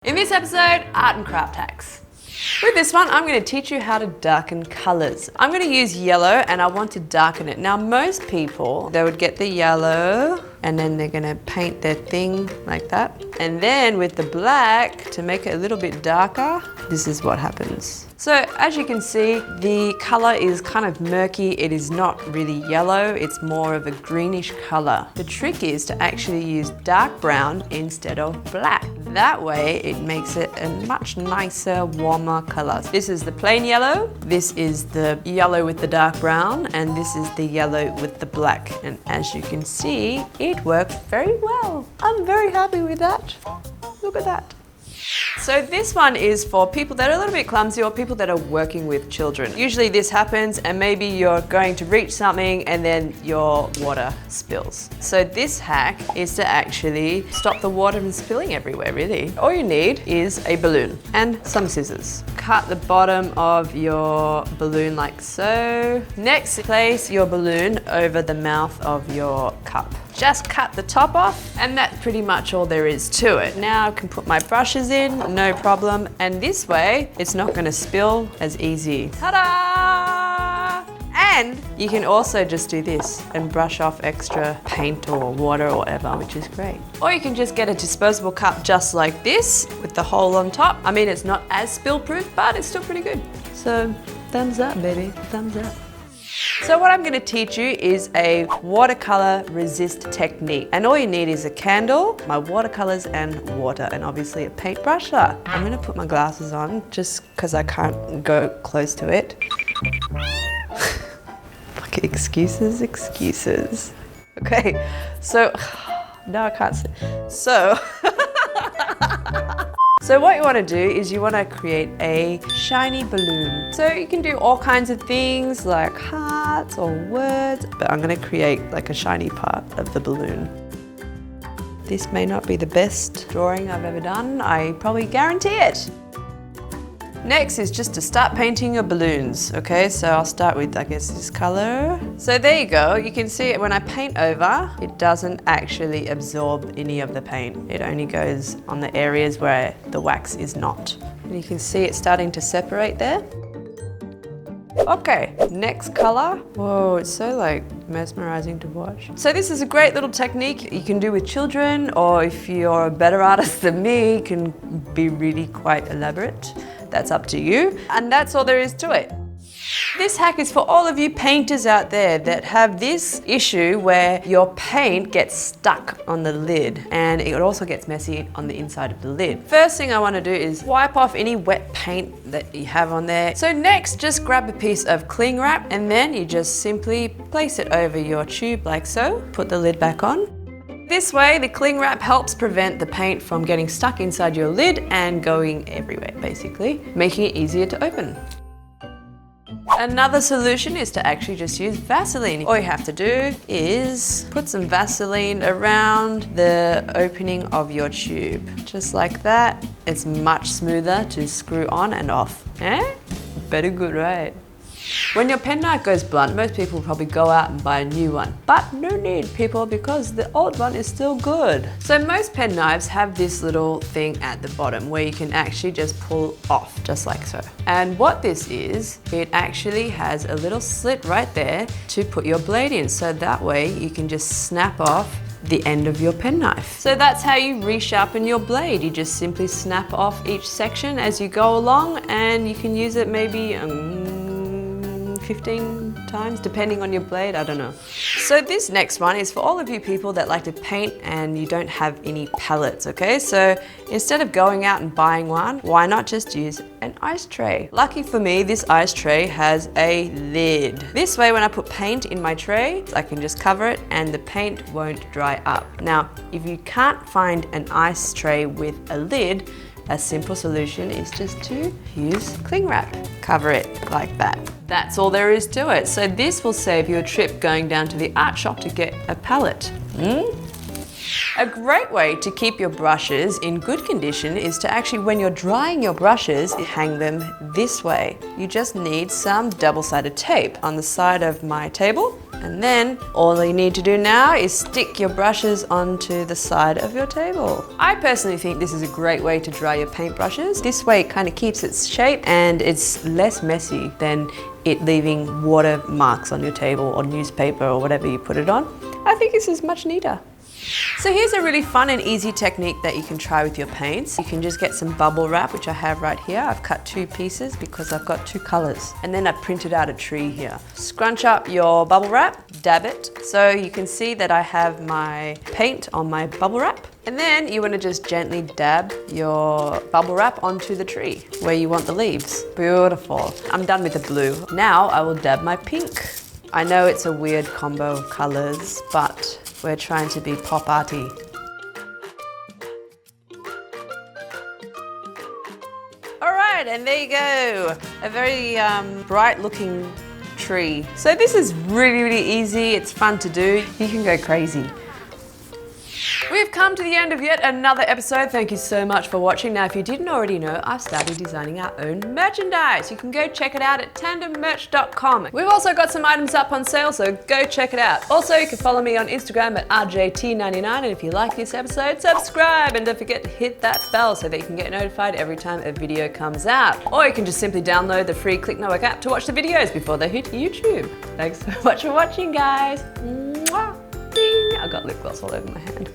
In this episode, art and craft hacks. With this one, I'm going to teach you how to darken colors. I'm going to use yellow and I want to darken it. Now, most people, they would get the yellow and then they're going to paint their thing like that. And then with the black, to make it a little bit darker, this is what happens. So as you can see, the color is kind of murky. It is not really yellow. It's more of a greenish color. The trick is to actually use dark brown instead of black. That way it makes it a much nicer, warmer color. This is the plain yellow. This is the yellow with the dark brown. And this is the yellow with the black. And as you can see, it works very well. I'm very happy with that. Look at that. So this one is for people that are a little bit clumsy or people that are working with children. Usually this happens and maybe you're going to reach something and then your water spills. So this hack is to actually stop the water from spilling everywhere, really. All you need is a balloon and some scissors. Cut the bottom of your balloon like so. Next, place your balloon over the mouth of your cup. Just cut the top off and that's pretty much all there is to it. Now I can put my brushes in, no problem. And this way, it's not gonna spill as easy. Ta-da! And you can also just do this and brush off extra paint or water or whatever, which is great. Or you can just get a disposable cup just like this with the hole on top. I mean, it's not as spill-proof, but it's still pretty good. So thumbs up, baby, thumbs up. So what I'm going to teach you is a watercolor resist technique. And all you need is a candle, my watercolors and water, and obviously a paintbrush. I'm going to put my glasses on just because I can't go close to it. Like excuses. Okay, so now I can't see. So what you want to do is you want to create a shiny balloon. So you can do all kinds of things like hearts or words, but I'm going to create like a shiny part of the balloon. This may not be the best drawing I've ever done, I probably guarantee it. Next is just to start painting your balloons. Okay, so I'll start with, I guess, this color. So there you go. You can see it when I paint over, it doesn't actually absorb any of the paint. It only goes on the areas where the wax is not. And you can see it starting to separate there. Okay, next color. Whoa, it's so like mesmerizing to watch. So this is a great little technique you can do with children, or if you're a better artist than me, it can be really quite elaborate. That's up to you. And that's all there is to it. This hack is for all of you painters out there that have this issue where your paint gets stuck on the lid and it also gets messy on the inside of the lid. First thing I want to do is wipe off any wet paint that you have on there. So next, just grab a piece of cling wrap and then you just simply place it over your tube like so. Put the lid back on. This way, the cling wrap helps prevent the paint from getting stuck inside your lid and going everywhere, basically, making it easier to open. Another solution is to actually just use Vaseline. All you have to do is put some Vaseline around the opening of your tube. Just like that. It's much smoother to screw on and off. Eh? Better good, right? When your penknife goes blunt, most people will probably go out and buy a new one. But no need, people, because the old one is still good. So most penknives have this little thing at the bottom where you can actually just pull off, just like so. And what this is, it actually has a little slit right there to put your blade in. So that way you can just snap off the end of your penknife. So that's how you resharpen your blade. You just simply snap off each section as you go along and you can use it maybe 15 times, depending on your blade, I don't know. So this next one is for all of you people that like to paint and you don't have any palettes, okay? So instead of going out and buying one, why not just use an ice tray? Lucky for me, this ice tray has a lid. This way, when I put paint in my tray, I can just cover it and the paint won't dry up. Now, if you can't find an ice tray with a lid, a simple solution is just to use cling wrap. Cover it like that. That's all there is to it. So this will save you a trip going down to the art shop to get a palette. A great way to keep your brushes in good condition is to actually, when you're drying your brushes, hang them this way. You just need some double-sided tape. On the side of my table, And then all you need to do now is stick your brushes onto the side of your table. I personally think this is a great way to dry your paintbrushes. This way it kind of keeps its shape and it's less messy than it leaving water marks on your table or newspaper or whatever you put it on. I think this is much neater. So here's a really fun and easy technique that you can try with your paints. You can just get some bubble wrap, which I have right here. I've cut 2 pieces because I've got 2 colors. And then I printed out a tree here. Scrunch up your bubble wrap, dab it. So you can see that I have my paint on my bubble wrap. And then you want to just gently dab your bubble wrap onto the tree where you want the leaves. Beautiful. I'm done with the blue. Now I will dab my pink. I know it's a weird combo of colors, but we're trying to be pop arty. All right, and there you go. A very bright looking tree. So this is really, really easy. It's fun to do. You can go crazy. We've come to the end of yet another episode. Thank you so much for watching. Now, if you didn't already know, I've started designing our own merchandise. You can go check it out at tandemmerch.com. We've also got some items up on sale, so go check it out. Also, you can follow me on Instagram at RJT99, and if you like this episode, subscribe, and don't forget to hit that bell so that you can get notified every time a video comes out. Or you can just simply download the free Clicknetwork app to watch the videos before they hit YouTube. Thanks so much for watching, guys. Mwah. Ding! I got lip gloss all over my hand.